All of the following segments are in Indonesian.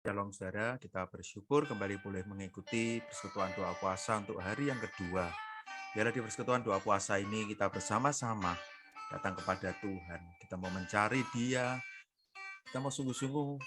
Shalom saudara, kita bersyukur kembali boleh mengikuti persekutuan doa puasa untuk hari yang kedua. Biarlah di persekutuan doa puasa ini kita bersama-sama datang kepada Tuhan. Kita mau mencari Dia, kita mau sungguh-sungguh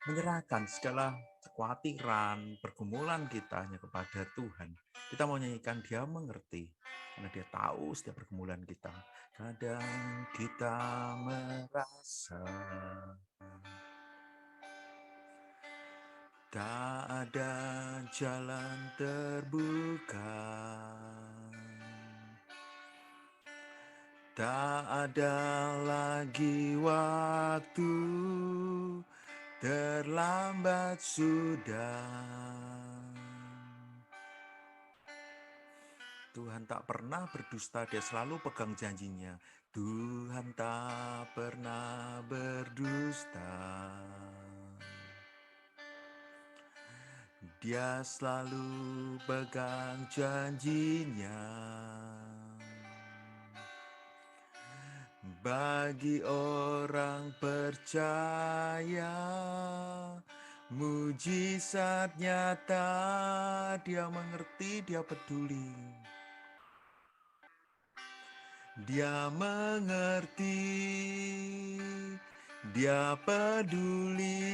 menyerahkan segala kekhawatiran, pergumulan kita hanya kepada Tuhan. Kita mau nyanyikan Dia mengerti, karena Dia tahu setiap pergumulan kita. Kadang kita merasa tak ada jalan terbuka, tak ada lagi waktu, terlambat sudah. Tuhan tak pernah berdusta, Dia selalu pegang janjinya. Tuhan tak pernah berdusta. Dia selalu pegang janjinya. Bagi orang percaya, mujizat nyata, Dia mengerti, Dia peduli. Dia mengerti, Dia peduli.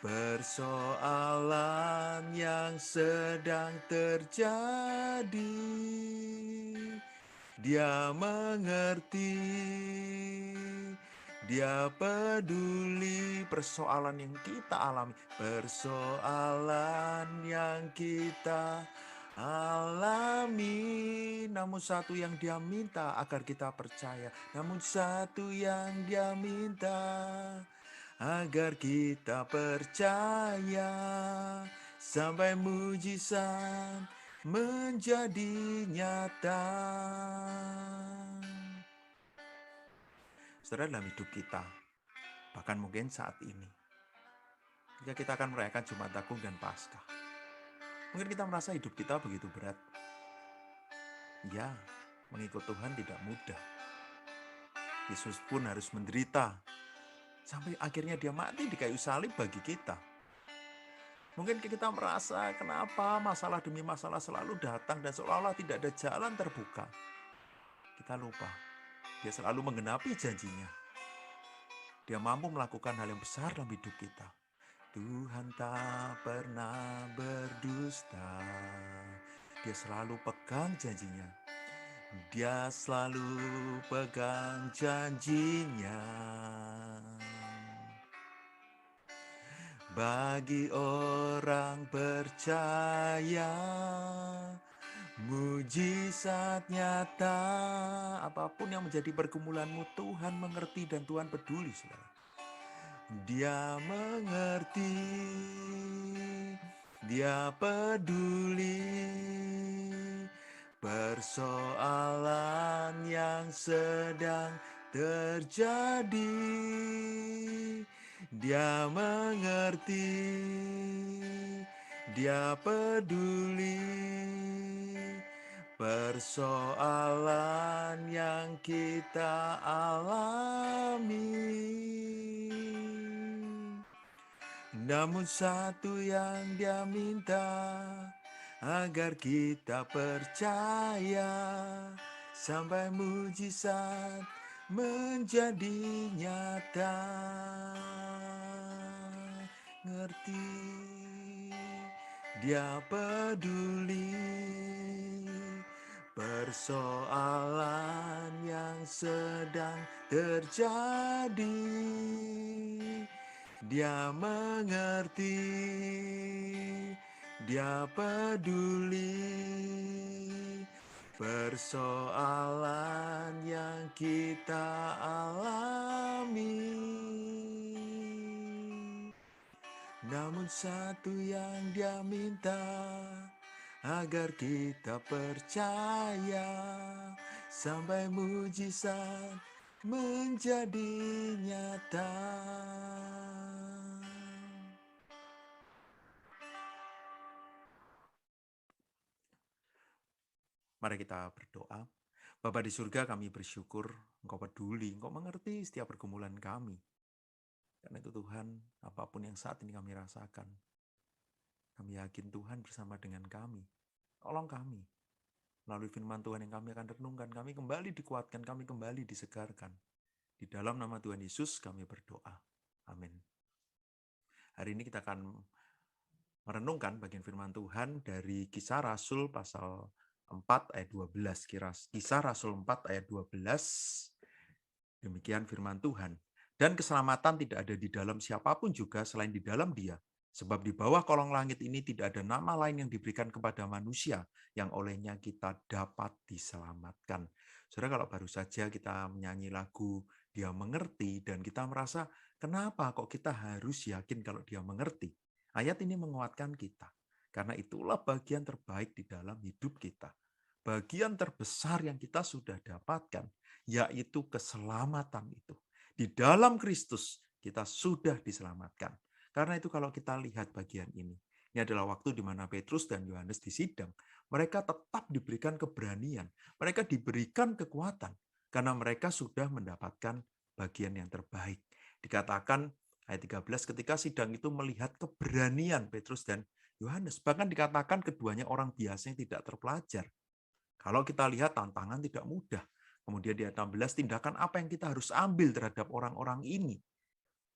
Persoalan yang sedang terjadi, Dia mengerti, Dia peduli. Persoalan yang kita alami, persoalan yang kita alami, namun satu yang Dia minta agar kita percaya, namun satu yang Dia minta agar kita percaya sampai mujizat menjadi nyata. Saudara, dalam hidup kita, bahkan mungkin saat ini, ketika kita akan merayakan Jumat Agung dan Paskah, mungkin kita merasa hidup kita begitu berat. Ya, mengikut Tuhan tidak mudah. Yesus pun harus menderita sampai akhirnya Dia mati di kayu salib bagi kita. Mungkin kita merasa kenapa masalah demi masalah selalu datang dan seolah-olah tidak ada jalan terbuka. Kita lupa, Dia selalu menggenapi janjinya. Dia mampu melakukan hal yang besar dalam hidup kita. Tuhan tak pernah berdusta. Dia selalu pegang janjinya. Dia selalu pegang janjinya. Bagi orang percaya, mujizat nyata. Apapun yang menjadi pergumulanmu, Tuhan mengerti dan Tuhan peduli, saudara. Dia mengerti, Dia peduli. Persoalan yang sedang terjadi, Dia mengerti, Dia peduli. Persoalan yang kita alami, namun satu yang Dia minta agar kita percaya sampai mujizat menjadi nyata. Ngerti, Dia peduli. Persoalan yang sedang terjadi, Dia mengerti, Dia peduli. Persoalan yang kita alami, namun satu yang Dia minta agar kita percaya sampai mujizat menjadi nyata. Mari kita berdoa. Bapa di surga, kami bersyukur Engkau peduli, Engkau mengerti setiap pergumulan kami. Karena itu Tuhan, apapun yang saat ini kami rasakan, kami yakin Tuhan bersama dengan kami. Tolong kami. Melalui firman Tuhan yang kami akan renungkan, kami kembali dikuatkan, kami kembali disegarkan. Di dalam nama Tuhan Yesus kami berdoa. Amin. Hari ini kita akan merenungkan bagian firman Tuhan dari Kisah Rasul pasal 4 ayat 12. Kisah Rasul 4 ayat 12. Demikian firman Tuhan. Dan keselamatan tidak ada di dalam siapapun juga selain di dalam Dia. Sebab di bawah kolong langit ini tidak ada nama lain yang diberikan kepada manusia yang olehnya kita dapat diselamatkan. Saudara, kalau baru saja kita menyanyi lagu Dia Mengerti dan kita merasa, kenapa kok kita harus yakin kalau Dia mengerti? Ayat ini menguatkan kita. Karena itulah bagian terbaik di dalam hidup kita. Bagian terbesar yang kita sudah dapatkan, yaitu keselamatan itu. Di dalam Kristus kita sudah diselamatkan. Karena itu kalau kita lihat bagian ini adalah waktu di mana Petrus dan Yohanes disidang. Mereka tetap diberikan keberanian, mereka diberikan kekuatan, karena mereka sudah mendapatkan bagian yang terbaik. Dikatakan ayat 13 ketika sidang itu melihat keberanian Petrus dan Yohanes. Bahkan dikatakan keduanya orang biasa yang tidak terpelajar. Kalau kita lihat tantangan tidak mudah. Kemudian di ayat 16, tindakan apa yang kita harus ambil terhadap orang-orang ini?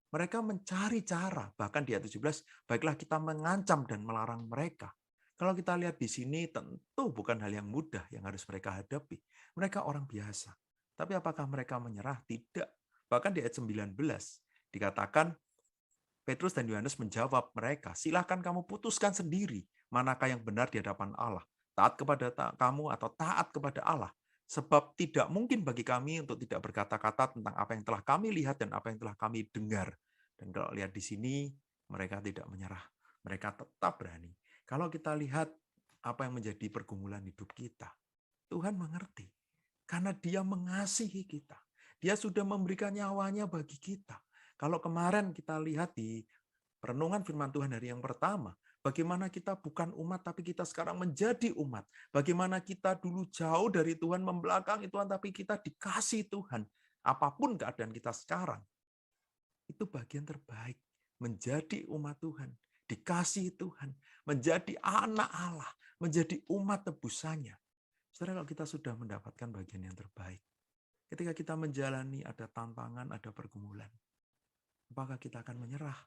Mereka mencari cara, bahkan di ayat 17, baiklah kita mengancam dan melarang mereka. Kalau kita lihat di sini, tentu bukan hal yang mudah yang harus mereka hadapi. Mereka orang biasa. Tapi apakah mereka menyerah? Tidak. Bahkan di ayat 19, dikatakan, Petrus dan Yohanes menjawab mereka, silahkan kamu putuskan sendiri, manakah yang benar di hadapan Allah. Taat kepada kamu atau taat kepada Allah. Sebab tidak mungkin bagi kami untuk tidak berkata-kata tentang apa yang telah kami lihat dan apa yang telah kami dengar. Dan kalau lihat di sini, mereka tidak menyerah. Mereka tetap berani. Kalau kita lihat apa yang menjadi pergumulan hidup kita, Tuhan mengerti. Karena Dia mengasihi kita. Dia sudah memberikan nyawanya bagi kita. Kalau kemarin kita lihat di renungan firman Tuhan hari yang pertama, bagaimana kita bukan umat, tapi kita sekarang menjadi umat. Bagaimana kita dulu jauh dari Tuhan, membelakangi Tuhan, tapi kita dikasih Tuhan. Apapun keadaan kita sekarang, itu bagian terbaik. Menjadi umat Tuhan, dikasih Tuhan, menjadi anak Allah, menjadi umat tebusannya. Saudara, kalau kita sudah mendapatkan bagian yang terbaik, ketika kita menjalani ada tantangan, ada pergumulan, apakah kita akan menyerah?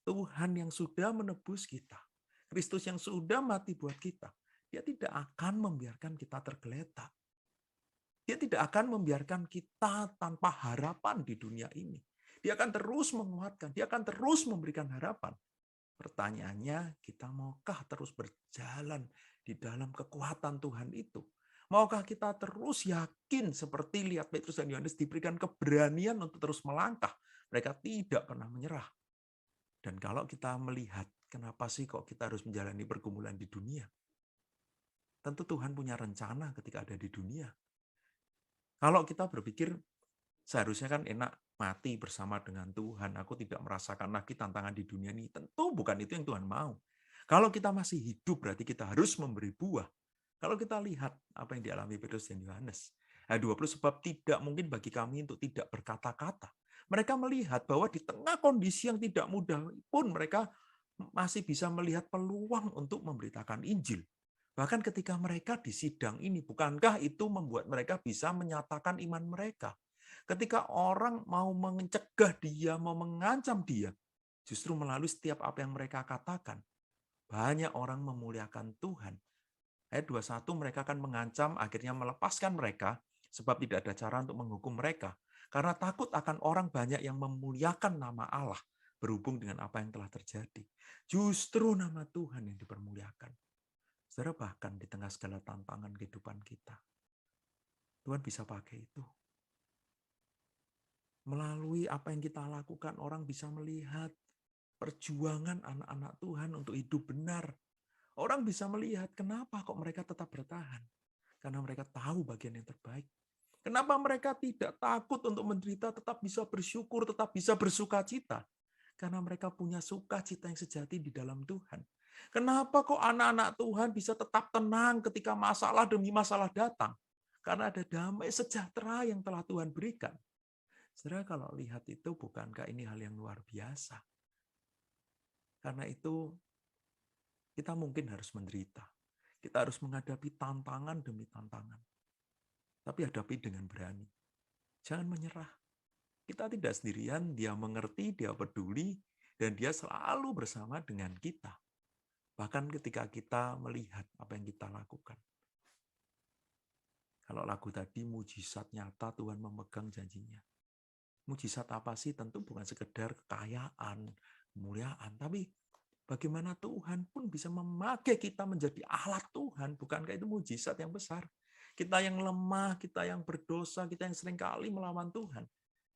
Tuhan yang sudah menebus kita, Kristus yang sudah mati buat kita, Dia tidak akan membiarkan kita tergeletak. Dia tidak akan membiarkan kita tanpa harapan di dunia ini. Dia akan terus menguatkan, Dia akan terus memberikan harapan. Pertanyaannya, kita maukah terus berjalan di dalam kekuatan Tuhan itu? Maukah kita terus yakin seperti lihat Petrus dan Yohanes diberikan keberanian untuk terus melangkah? Mereka tidak pernah menyerah. Dan kalau kita melihat, kenapa sih kok kita harus menjalani pergumulan di dunia? Tentu Tuhan punya rencana ketika ada di dunia. Kalau kita berpikir, seharusnya kan enak mati bersama dengan Tuhan, aku tidak merasakan lagi tantangan di dunia ini. Tentu bukan itu yang Tuhan mau. Kalau kita masih hidup, berarti kita harus memberi buah. Kalau kita lihat apa yang dialami Petrus dan Yohanes, ayat 20, sebab tidak mungkin bagi kami untuk tidak berkata-kata. Mereka melihat bahwa di tengah kondisi yang tidak mudah pun mereka masih bisa melihat peluang untuk memberitakan Injil. Bahkan ketika mereka di sidang ini, bukankah itu membuat mereka bisa menyatakan iman mereka? Ketika orang mau mencegah dia, mau mengancam dia, justru melalui setiap apa yang mereka katakan, banyak orang memuliakan Tuhan. Ayat 21, mereka akan mengancam, akhirnya melepaskan mereka, sebab tidak ada cara untuk menghukum mereka. Karena takut akan orang banyak yang memuliakan nama Allah, berhubung dengan apa yang telah terjadi. Justru nama Tuhan yang dipermuliakan. Saudara, bahkan di tengah segala tantangan kehidupan kita, Tuhan bisa pakai itu. Melalui apa yang kita lakukan, orang bisa melihat perjuangan anak-anak Tuhan untuk hidup benar. Orang bisa melihat kenapa kok mereka tetap bertahan. Karena mereka tahu bagian yang terbaik. Kenapa mereka tidak takut untuk menderita, tetap bisa bersyukur, tetap bisa bersuka cita. Karena mereka punya sukacita yang sejati di dalam Tuhan. Kenapa kok anak-anak Tuhan bisa tetap tenang ketika masalah demi masalah datang? Karena ada damai sejahtera yang telah Tuhan berikan. Saudara, kalau lihat itu, bukankah ini hal yang luar biasa? Karena itu kita mungkin harus menderita. Kita harus menghadapi tantangan demi tantangan. Tapi hadapi dengan berani. Jangan menyerah. Kita tidak sendirian, Dia mengerti, Dia peduli, dan Dia selalu bersama dengan kita. Bahkan ketika kita melihat apa yang kita lakukan. Kalau lagu tadi, mujizat nyata Tuhan memegang janjinya. Mujizat apa sih? Tentu bukan sekedar kekayaan, kemuliaan, tapi bagaimana Tuhan pun bisa memakai kita menjadi alat Tuhan. Bukankah itu mujizat yang besar? Kita yang lemah, kita yang berdosa, kita yang seringkali melawan Tuhan.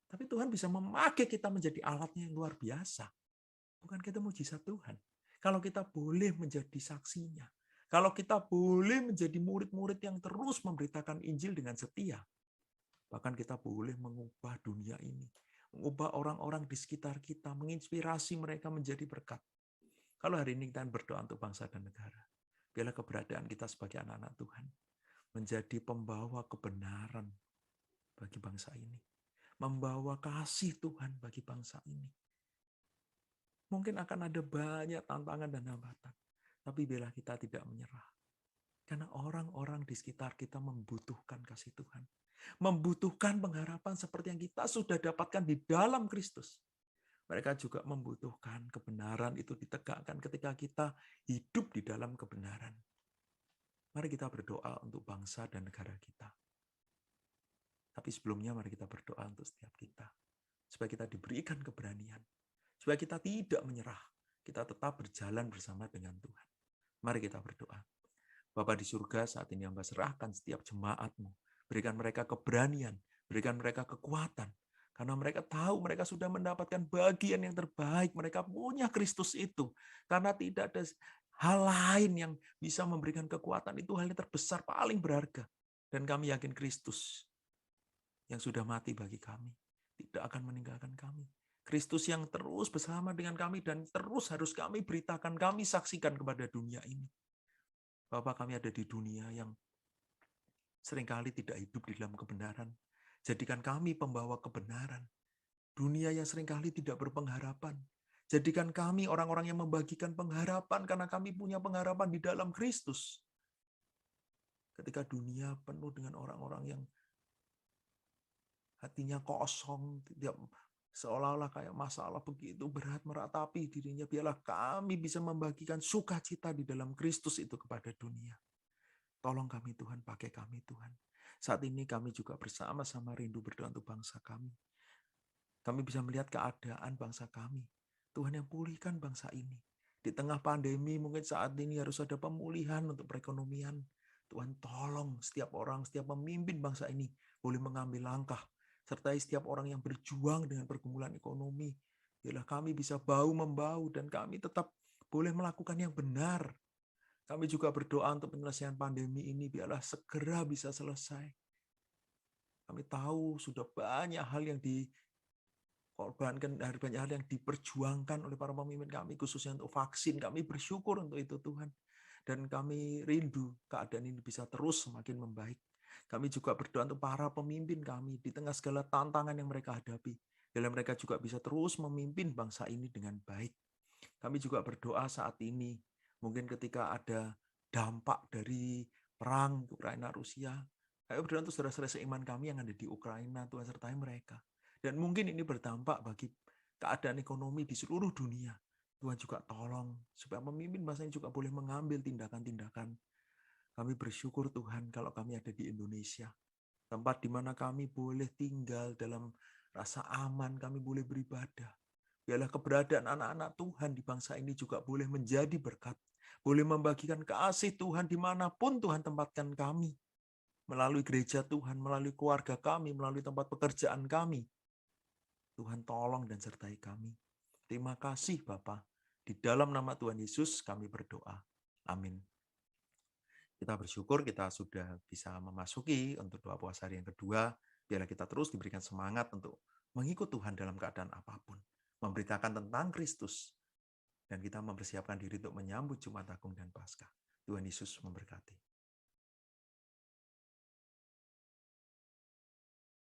Tapi Tuhan bisa memakai kita menjadi alatnya yang luar biasa. Bukankah itu mujizat Tuhan? Kalau kita boleh menjadi saksinya, kalau kita boleh menjadi murid-murid yang terus memberitakan Injil dengan setia, bahkan kita boleh mengubah dunia ini, mengubah orang-orang di sekitar kita, menginspirasi mereka menjadi berkat. Kalau hari ini kita berdoa untuk bangsa dan negara, biarlah keberadaan kita sebagai anak-anak Tuhan menjadi pembawa kebenaran bagi bangsa ini, membawa kasih Tuhan bagi bangsa ini. Mungkin akan ada banyak tantangan dan hambatan, tapi biarlah kita tidak menyerah. Karena orang-orang di sekitar kita membutuhkan kasih Tuhan. Membutuhkan pengharapan seperti yang kita sudah dapatkan di dalam Kristus. Mereka juga membutuhkan kebenaran itu ditegakkan ketika kita hidup di dalam kebenaran. Mari kita berdoa untuk bangsa dan negara kita. Tapi sebelumnya mari kita berdoa untuk setiap kita. Supaya kita diberikan keberanian. Supaya kita tidak menyerah. Kita tetap berjalan bersama dengan Tuhan. Mari kita berdoa. Bapa di surga, saat ini Hamba serahkan setiap jemaat-Mu. Berikan mereka keberanian, berikan mereka kekuatan. Karena mereka tahu mereka sudah mendapatkan bagian yang terbaik. Mereka punya Kristus itu. Karena tidak ada hal lain yang bisa memberikan kekuatan. Itu hal yang terbesar, paling berharga. Dan kami yakin Kristus yang sudah mati bagi kami tidak akan meninggalkan kami. Kristus yang terus bersama dengan kami dan terus harus kami beritakan, kami saksikan kepada dunia ini. Bapak, kami ada di dunia yang seringkali tidak hidup di dalam kebenaran. Jadikan kami pembawa kebenaran. Dunia yang seringkali tidak berpengharapan. Jadikan kami orang-orang yang membagikan pengharapan karena kami punya pengharapan di dalam Kristus. Ketika dunia penuh dengan orang-orang yang hatinya kosong, tidak seolah-olah kayak masalah begitu berat meratapi dirinya, biarlah kami bisa membagikan sukacita di dalam Kristus itu kepada dunia. Tolong kami Tuhan, pakai kami Tuhan. Saat ini kami juga bersama-sama rindu berdoa untuk bangsa kami. Kami bisa melihat keadaan bangsa kami. Tuhan yang pulihkan bangsa ini. Di tengah pandemi mungkin saat ini harus ada pemulihan untuk perekonomian. Tuhan tolong setiap orang, setiap pemimpin bangsa ini boleh mengambil langkah. Sertai setiap orang yang berjuang dengan pergumulan ekonomi. Biarlah kami bisa bahu-membahu dan kami tetap boleh melakukan yang benar. Kami juga berdoa untuk penyelesaian pandemi ini, biarlah segera bisa selesai. Kami tahu sudah banyak hal yang dikorbankan, banyak hal yang diperjuangkan oleh para pemimpin kami, khususnya untuk vaksin. Kami bersyukur untuk itu Tuhan. Dan kami rindu keadaan ini bisa terus semakin membaik. Kami juga berdoa untuk para pemimpin kami di tengah segala tantangan yang mereka hadapi. Dalam mereka juga bisa terus memimpin bangsa ini dengan baik. Kami juga berdoa saat ini, mungkin ketika ada dampak dari perang Ukraina-Rusia, kami berdoa untuk saudara-saudara seiman kami yang ada di Ukraina, Tuhan sertai mereka. Dan mungkin ini berdampak bagi keadaan ekonomi di seluruh dunia. Tuhan juga tolong, supaya pemimpin bangsa ini juga boleh mengambil tindakan-tindakan. Kami bersyukur Tuhan kalau kami ada di Indonesia, tempat di mana kami boleh tinggal dalam rasa aman, kami boleh beribadah. Biarlah keberadaan anak-anak Tuhan di bangsa ini juga boleh menjadi berkat. Boleh membagikan kasih Tuhan dimanapun Tuhan tempatkan kami. Melalui gereja Tuhan, melalui keluarga kami, melalui tempat pekerjaan kami. Tuhan tolong dan sertai kami. Terima kasih Bapa. Di dalam nama Tuhan Yesus kami berdoa. Amin. Kita bersyukur kita sudah bisa memasuki untuk doa puasa hari yang kedua. Biarlah kita terus diberikan semangat untuk mengikut Tuhan dalam keadaan apapun. Memberitakan tentang Kristus. Dan kita mempersiapkan diri untuk menyambut Jumat Agung dan Paskah. Tuhan Yesus memberkati.